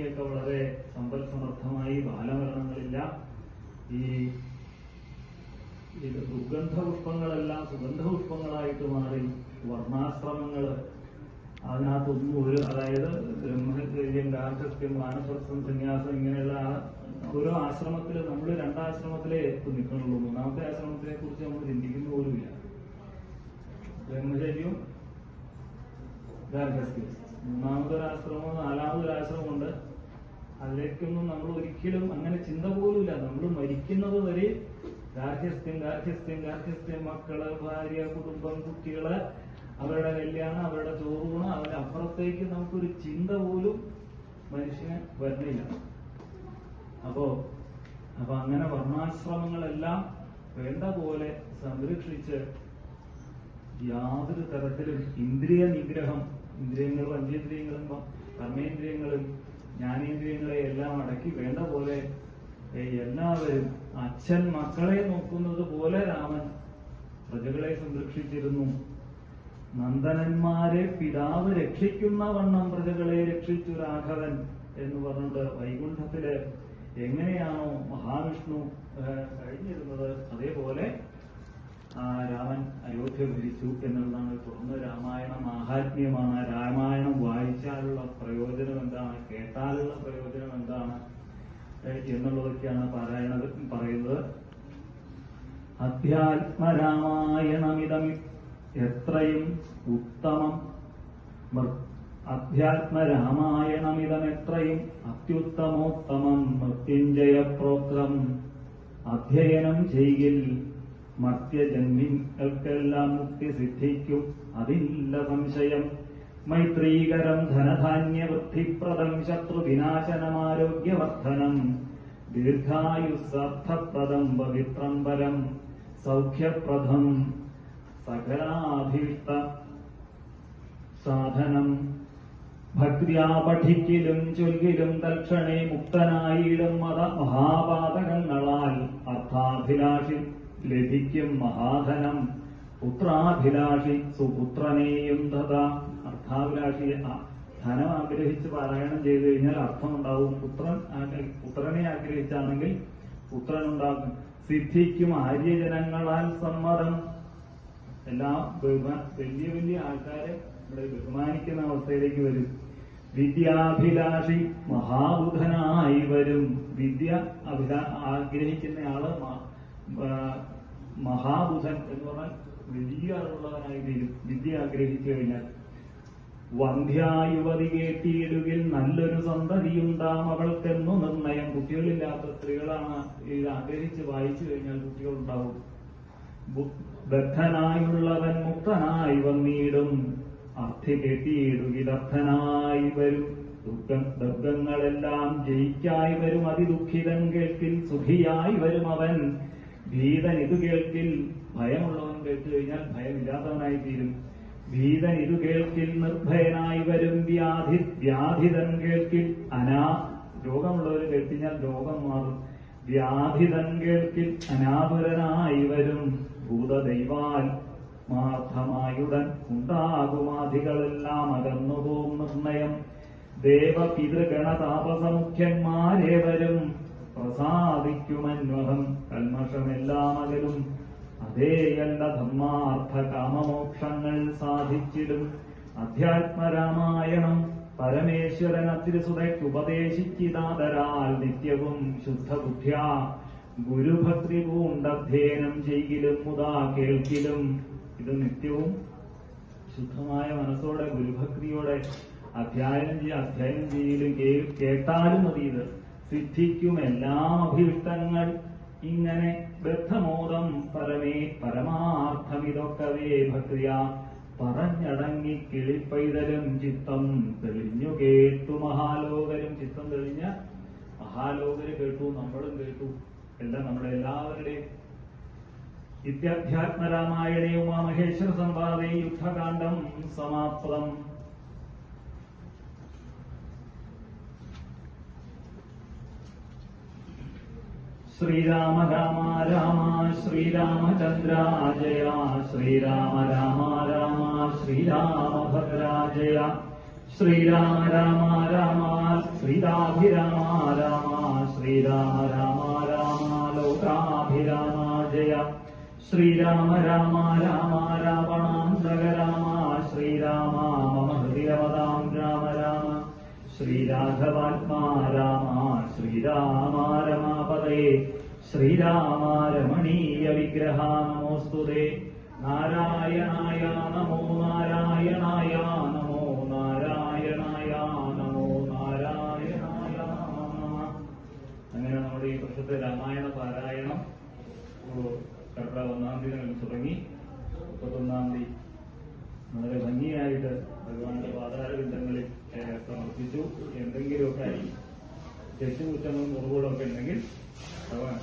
കൃഷിയൊക്കെ വളരെ സമ്പൽ സമൃദ്ധമായി, ബാലമരണങ്ങളില്ല. ഇത് ദുർഗന്ധ പുഷ്പങ്ങളെല്ലാം സുഗന്ധ പുഷ്പങ്ങളായിട്ട് മാറി. വർണ്ണാശ്രമങ്ങൾ അതിനകത്തൊന്നും അതായത് ബ്രഹ്മചര്യം, ഗാർഹസ്ഥ്യം, വാനപ്രസ്ഥം, സന്യാസം, ഇങ്ങനെയുള്ള ഓരോ ആശ്രമത്തിൽ നമ്മൾ 2 ആശ്രമത്തിലേ നിൽക്കണുള്ളൂ. 3ാമത്തെ ആശ്രമത്തിനെ കുറിച്ച് നമ്മൾ ചിന്തിക്കുന്ന പോലുമില്ല. ബ്രഹ്മചര്യവും ഗാർഹസ്ഥ്യം, 3ാമതൊരാശ്രമമോ 4ാമതൊരാശ്രമമുണ്ട്. അതിലേക്കൊന്നും നമ്മൾ ഒരിക്കലും അങ്ങനെ ചിന്ത പോലുമില്ല. നമ്മൾ മരിക്കുന്നത് വരെ ഗാർഹസ്ഥ്യം, ഗാർഹസ്ഥ്യം, ഗാർഹസ്ഥ്യം, മക്കള്, ഭാര്യ, കുടുംബം, കുട്ടികള്, അവരുടെ കല്യാണം, അവരുടെ ചോറൂണ്, അവരുടെ അപ്പുറത്തേക്ക് നമുക്കൊരു ചിന്ത പോലും മനുഷ്യന് വരുന്നില്ല. അപ്പൊ അങ്ങനെ വർണ്ണാശ്രമങ്ങളെല്ലാം വേണ്ട പോലെ സംരക്ഷിച്ച് യാതൊരു തരത്തിലും ഇന്ദ്രിയ നിഗ്രഹം, ഇന്ദ്രിയങ്ങളും പഞ്ചേന്ദ്രിയങ്ങളും കർമ്മേന്ദ്രിയങ്ങളും ജ്ഞാനേന്ദ്രിയങ്ങളെ എല്ലാം അടക്കി വേണ്ട പോലെ എല്ലാവരും അച്ഛൻ മക്കളെ നോക്കുന്നത് പോലെ രാമൻ പ്രജകളെ സംരക്ഷിച്ചിരുന്നു. നന്ദനന്മാരെ പിതാവ് രക്ഷിക്കുന്ന വണ്ണം പ്രജകളെ രക്ഷിച്ചു രാഘവൻ എന്ന് പറഞ്ഞിട്ട് വൈകുണ്ഠത്തില് എങ്ങനെയാണോ മഹാവിഷ്ണു കഴിഞ്ഞിരുന്നത് അതേപോലെ രാമൻ അയോധ്യ ഭരിച്ചു എന്നുള്ളതാണ്. തുടർന്ന് രാമായണ മാഹാത്മ്യമാണ്. രാമായണം വായിച്ചാലുള്ള പ്രയോജനം എന്താണ്, കേട്ടാലുള്ള പ്രയോജനം എന്താണ് എന്നുള്ളതൊക്കെയാണ് പറയുന്നത്. അധ്യാത്മരാമായണമിതം എത്രയും ഉത്തമം, അധ്യാത്മരാമായണമിതമെത്രയും അത്യുത്തമോത്തമം, മൃത്യുഞ്ജയ പ്രോക്തം അധ്യയനം ചെയ്യിൽ മർത്യജന്മികൾക്കെല്ലാം മുക്തി സിദ്ധിക്കും, അതില്ല സംശയം. മൈത്രീകരം ധനധാന്യവൃദ്ധിപ്രദം, ശത്രുവിനാശനമാരോഗ്യവർദ്ധനം, ദീർഘായുസ്സാർത്ഥപ്രദം, പവിത്രം പരം സൗഖ്യപ്രദം, സകലാഭീഷ്ട സാധനം. ഭക്തിയാ പഠിക്കലും ചൊല്ലിലും തൽക്ഷണേ മുക്തനായിടും മഹാപാതകങ്ങളാൽ അർത്ഥാഭിലാഷി ലഭിക്കും മഹാധനം. പുത്രാഭിലാഷി സുപുത്രനെയും തഥാ. അർത്ഥാഭിലാഷി ധനം ആഗ്രഹിച്ച് പാരായണം ചെയ്തു കഴിഞ്ഞാൽ അർത്ഥമുണ്ടാവും. പുത്രനെ ആഗ്രഹിച്ചാണെങ്കിൽ പുത്രനുണ്ടാകും. സിദ്ധിക്കും ആര്യജനങ്ങളാൽ സമ്മതം. എല്ലാം വലിയ വലിയ ആൾക്കാരെ ഇവിടെ ബഹുമാനിക്കുന്ന അവസ്ഥയിലേക്ക് വരും. വിദ്യാഭിലാഷി മഹാബുധനായി വരും. വിദ്യ ആഗ്രഹിക്കുന്ന ആള് മഹാബുധൻ എന്ന് പറഞ്ഞാൽ വലിയ അറിവുള്ളവനായി തീരും വിദ്യ ആഗ്രഹിച്ചു കഴിഞ്ഞാൽ. വന്ധ്യായുവതി കേട്ടിയിടുകിൽ നല്ലൊരു സന്തതിയുണ്ടാം അവൾക്കെന്നു നിർണയം. കുട്ടികളില്ലാത്ത സ്ത്രീകളാണ് ഇത് ആഗ്രഹിച്ച് വായിച്ചു കഴിഞ്ഞാൽ കുട്ടികളുണ്ടാവും. ബദ്ധനായുള്ളവൻ മുക്തനായി വന്നിടും, അർത്ഥി കെട്ടിയിടുകിലർത്ഥനായി വരും. ദുഃഖങ്ങളെല്ലാം ജയിക്കായി വരും, അതിദുഃഖിതൻ കേൾക്കിൽ സുഖിയായി വരും അവൻ. ഭീതൻ ഇത് കേൾക്കിൽ, ഭയമുള്ളവൻ കേട്ടു കഴിഞ്ഞാൽ ഭയമില്ലാത്തവനായി തീരും. ഭീതൻ ഇത് കേൾക്കിൽ നിർഭയനായി വരും. വ്യാധിതൻ കേൾക്കിൽ രോഗമുള്ളവർ കേട്ടിഞ്ഞാൽ രോഗം മാറും. വ്യാധിതൻ കേൾക്കിൽ അനാതുരനായി വരും. ഭൂതദൈവാൽ മാർത്ഥമായുടൻ ഉണ്ടാകുമാധികളെല്ലാം അകന്നുപോം നിർണയം. ദേവപിതൃഗണ താപസമുഖ്യന്മാരെ വരും, പ്രസാദിക്കുമന്വഹം കൽമഷമെല്ലാം അകലും. അതേയല്ല ധർമാർത്ഥ കാമമോക്ഷങ്ങൾ സാധിച്ചിടും. അധ്യാത്മരാമായണം പരമേശ്വരൻ അത്രിസുതയ്ക്ക് ഉപദേശിച്ചിതാതരാൽ നിത്യവും ശുദ്ധബുദ്ധ്യാ ഗുരുഭക്തി പൂണ്ടധ്യയനം ചെയ്യിലും മുതാ കേൾക്കിലും. ഇത് നിത്യവും ശുദ്ധമായ മനസ്സോടെ ഗുരുഭക്തിയോടെ അധ്യയനം ചെയ്യലും കേട്ടാലും മതി. ഇത് സിദ്ധിക്കും എല്ലാം അഭീഷ്ടങ്ങൾ. ഇങ്ങനെ ബദ്ധമോദം പരമാർത്ഥം ഇതൊക്കവേ ഭക്തിയാ പറഞ്ഞടങ്ങി കിളിപ്പൈതലും ചിത്തം തെളിഞ്ഞു കേട്ടു മഹാലോകരും. ചിത്തം തെളിഞ്ഞ മഹാലോകര് കേട്ടു, നമ്മളും കേട്ടു. എല്ലാം നമ്മുടെ എല്ലാവരുടെയും. ഇത്യധ്യാത്മരാമായണേ ഉമാമഹേശ്വര സംവാദേ യുദ്ധകാണ്ഡം സമാപ്തം. ശ്രീരാമ രാമ രാമ ശ്രീരാമചന്ദ്ര ജയ. ശ്രീരാമ രാമ രാമ ശ്രീരാമഭദ്ര ജയ. ശ്രീരാമ രാമ രാമ ശ്രീരാഭിരാമ രാമ ശ്രീരാമ രാമ രാമ ലോകാഭിരാമ ജയ ശ്രീരാമ രാമ രാമ രാവണാന്തക രാമ ശ്രീരാമ മമ ഹൃദയവതാം രാമ രാമ ശ്രീരാഘവാത്മാ രാമ ശ്രീരാമ രമാപതേ ശ്രീരാമ രമണീയ വിഗ്രഹ നമോസ്തുതേ നാരായണായ നമോ നാരായണായ നമോ നാരായണായ നമോ നാരായണായ. അങ്ങനെ നമ്മുടെ ഈ വർഷത്തെ രാമായണ പാരായണം കർത്താവ് 1-ാം തീയതി തുടങ്ങി 31-ാം തീയതി വളരെ ഭംഗിയായിട്ട് ഭഗവാന്റെ പാതാരബിന്ദങ്ങളിൽ സമർപ്പിച്ചു. എന്തെങ്കിലുമൊക്കെ തെറ്റുകുറ്റങ്ങളും മുറിവുകളൊക്കെ ഉണ്ടെങ്കിൽ ഭഗവാൻ